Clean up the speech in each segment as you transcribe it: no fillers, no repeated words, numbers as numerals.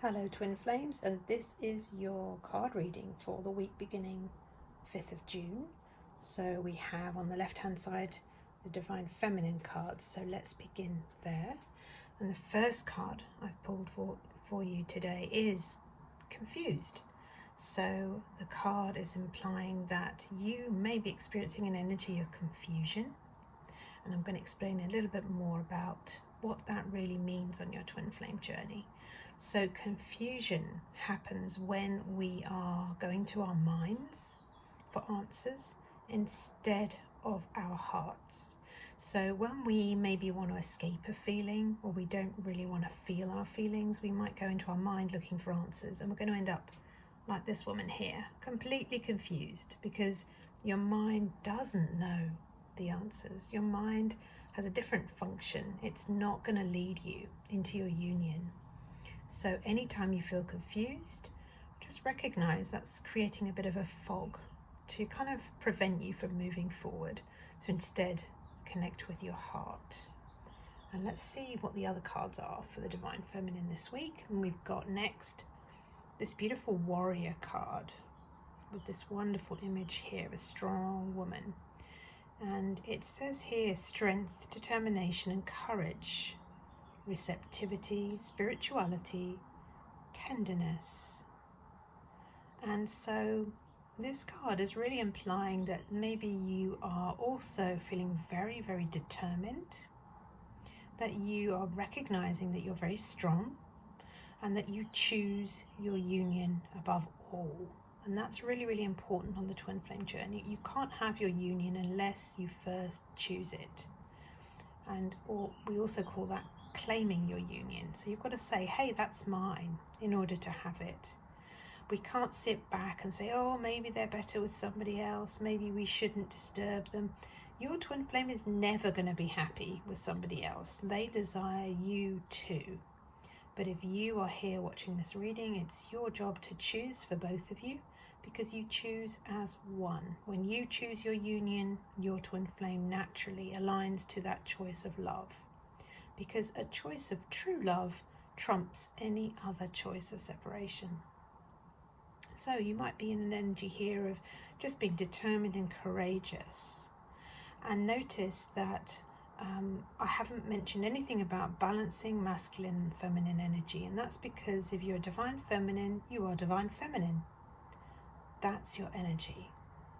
Hello Twin Flames, and this is your card reading for the week beginning 5th of June. So we have on the left hand side the Divine Feminine cards, so let's begin there. And the first card I've pulled for you today is Confused. So the card is implying that you may be experiencing an energy of confusion, and I'm going to explain a little bit more about what that really means on your twin flame journey. So confusion happens when we are going to our minds for answers instead of our hearts. So when we maybe want to escape a feeling, or we don't really want to feel our feelings, we might go into our mind looking for answers, and we're going to end up like this woman here, completely confused, because your mind doesn't know the answers. Your mind has a different function. It's not going to lead you into your union. So anytime you feel confused, just recognize that's creating a bit of a fog to kind of prevent you from moving forward. So instead, connect with your heart. And let's see what the other cards are for the Divine Feminine this week. And we've got next this beautiful warrior card with this wonderful image here of a strong woman. And it says here strength, determination and courage, receptivity, spirituality, tenderness. And so this card is really implying that maybe you are also feeling very, very determined, that you are recognizing that you're very strong and that you choose your union above all. And that's really, really important on the twin flame journey. You can't have your union unless you first choose it. And we also call that claiming your union. So you've got to say, hey, that's mine, in order to have it. We can't sit back and say, oh, maybe they're better with somebody else, maybe we shouldn't disturb them. Your twin flame is never going to be happy with somebody else. They desire you too. But if you are here watching this reading, it's your job to choose for both of you, because you choose as one. When you choose your union, your twin flame naturally aligns to that choice of love, because a choice of true love trumps any other choice of separation. So you might be in an energy here of just being determined and courageous. And notice that I haven't mentioned anything about balancing masculine and feminine energy, and that's because if you're divine feminine, you are divine feminine. That's your energy.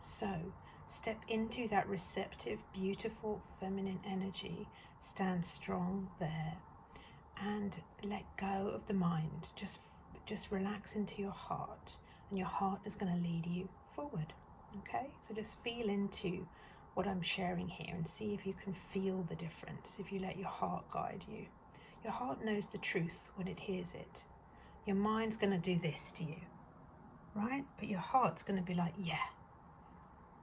So step into that receptive, beautiful feminine energy, stand strong there, and let go of the mind. Just relax into your heart, and your heart is going to lead you forward. Okay, so just feel into what I'm sharing here and see if you can feel the difference if you let your heart guide you. Your heart knows the truth when it hears it. Your mind's going to do this to you, right? But your heart's going to be like, yeah,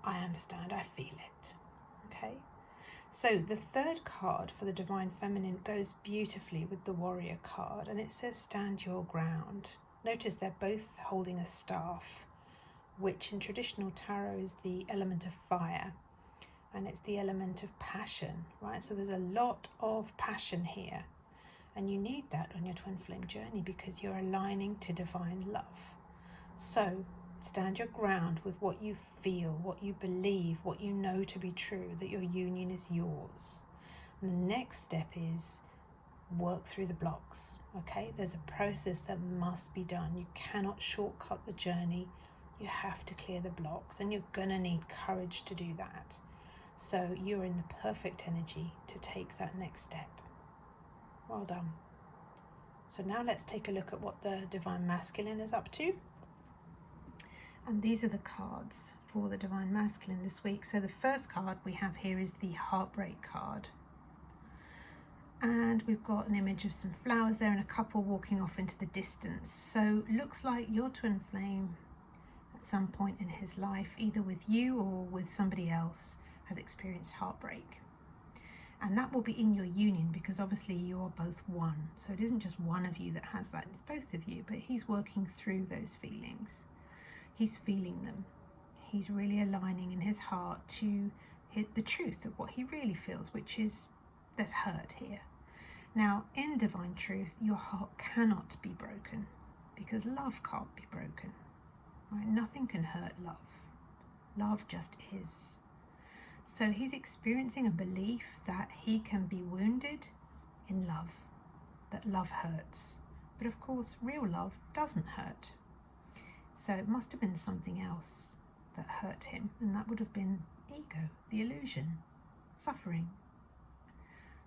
I understand, I feel it. Okay, so the third card for the Divine Feminine goes beautifully with the Warrior card, and it says stand your ground. Notice they're both holding a staff, which in traditional tarot is the element of fire, and it's the element of passion, right? So there's a lot of passion here, and you need that on your twin flame journey because you're aligning to divine love. So stand your ground with what you feel, what you believe, what you know to be true, that your union is yours. And the next step is work through the blocks. Okay, there's a process that must be done. You cannot shortcut the journey. You have to clear the blocks, and you're gonna need courage to do that. So you're in the perfect energy to take that next step. Well done. So now let's take a look at what the Divine Masculine is up to. And these are the cards for the Divine Masculine this week. So the first card we have here is the Heartbreak card. And we've got an image of some flowers there and a couple walking off into the distance. So looks like your twin flame at some point in his life, either with you or with somebody else, has experienced heartbreak. And that will be in your union, because obviously you are both one. So it isn't just one of you that has that, it's both of you, but he's working through those feelings. He's feeling them. He's really aligning in his heart to hit the truth of what he really feels, which is there's hurt here. Now, in divine truth, your heart cannot be broken. because love can't be broken. Right? Nothing can hurt love. Love just is. So he's experiencing a belief that he can be wounded in love, that love hurts. But of course, real love doesn't hurt. So it must have been something else that hurt him, and that would have been ego, the illusion, suffering.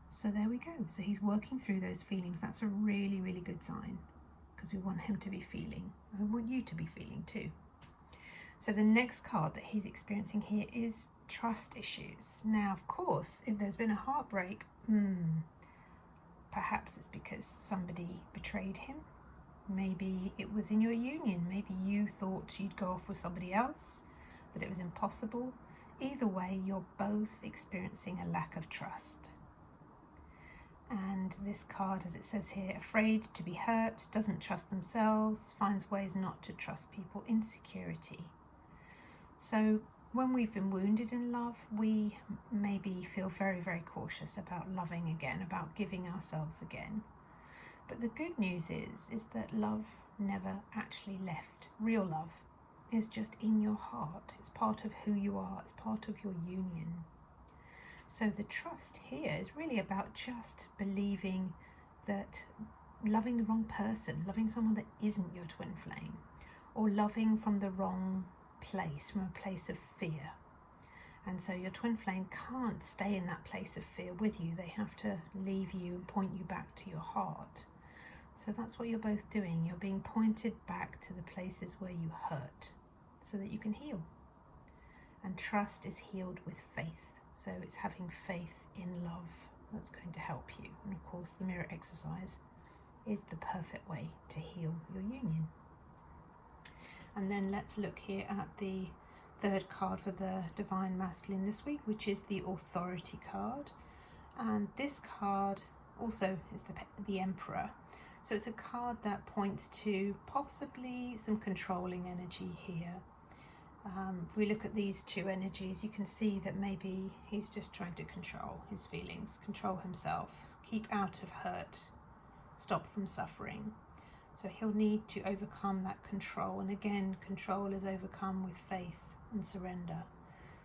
So there we go. So he's working through those feelings. That's a really, really good sign, because we want him to be feeling. I want you to be feeling too. So the next card that he's experiencing here is trust issues. Now, of course, if there's been a heartbreak, perhaps it's because somebody betrayed him. Maybe it was in your union. Maybe you thought you'd go off with somebody else, that it was impossible. Either way, you're both experiencing a lack of trust. And this card, as it says here, afraid to be hurt, doesn't trust themselves, finds ways not to trust people, insecurity. So when we've been wounded in love, we maybe feel very, very cautious about loving again, about giving ourselves again. But the good news is that love never actually left. Real love is just in your heart. It's part of who you are. It's part of your union. So the trust here is really about just believing that loving the wrong person, loving someone that isn't your twin flame, or loving from the wrong place, from a place of fear. And so your twin flame can't stay in that place of fear with you. They have to leave you and point you back to your heart. So that's what you're both doing. You're being pointed back to the places where you hurt so that you can heal. And trust is healed with faith. So it's having faith in love that's going to help you. And of course, the mirror exercise is the perfect way to heal your union. And then let's look here at the third card for the Divine Masculine this week, which is the Authority card. And this card also is the Emperor. So it's a card that points to possibly some controlling energy here. If we look at these two energies, you can see that maybe he's just trying to control his feelings, control himself, keep out of hurt, stop from suffering. So he'll need to overcome that control. And again, control is overcome with faith and surrender.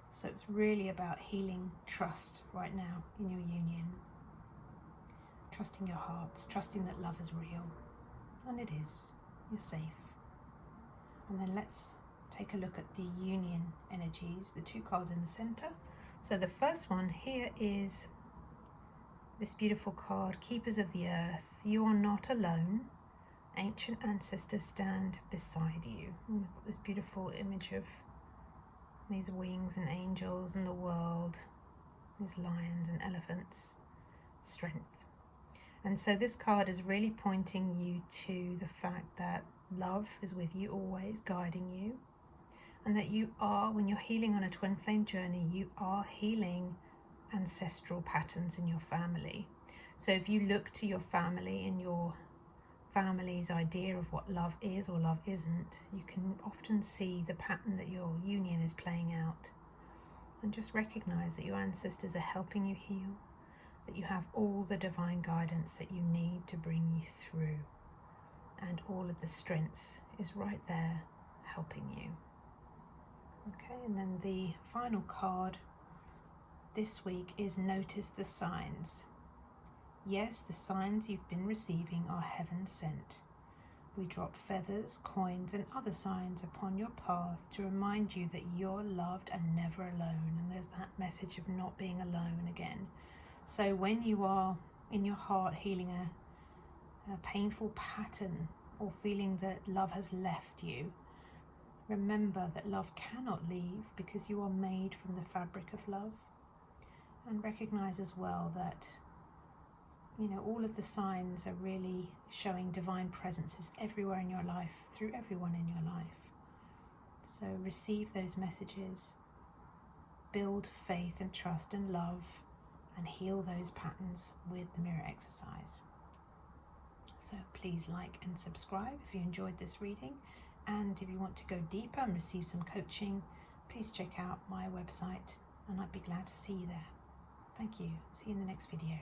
So it's really about healing trust right now in your union. Trusting your hearts, trusting that love is real. And it is. You're safe. And then let's take a look at the union energies, the two cards in the center. So the first one here is this beautiful card, Keepers of the Earth. You are not alone. Ancient ancestors stand beside you. And we've got this beautiful image of these wings and angels and the world, these lions and elephants, strength. And so this card is really pointing you to the fact that love is with you always, guiding you, and that you are, when you're healing on a twin flame journey, you are healing ancestral patterns in your family. So if you look to your family and your family's idea of what love is or love isn't, you can often see the pattern that your union is playing out. And just recognize that your ancestors are helping you heal, that you have all the divine guidance that you need to bring you through, and all of the strength is right there helping you. Okay, and then the final card this week is Notice the Signs. Yes, the signs you've been receiving are heaven sent. We drop feathers, coins, and other signs upon your path to remind you that you're loved and never alone. And there's that message of not being alone again. So when you are in your heart healing a painful pattern or feeling that love has left you, remember that love cannot leave because you are made from the fabric of love. And recognize as well that all of the signs are really showing divine presences everywhere in your life, through everyone in your life. So receive those messages, build faith and trust and love, and heal those patterns with the mirror exercise. So please like and subscribe if you enjoyed this reading. And if you want to go deeper and receive some coaching, please check out my website and I'd be glad to see you there. Thank you. See you in the next video.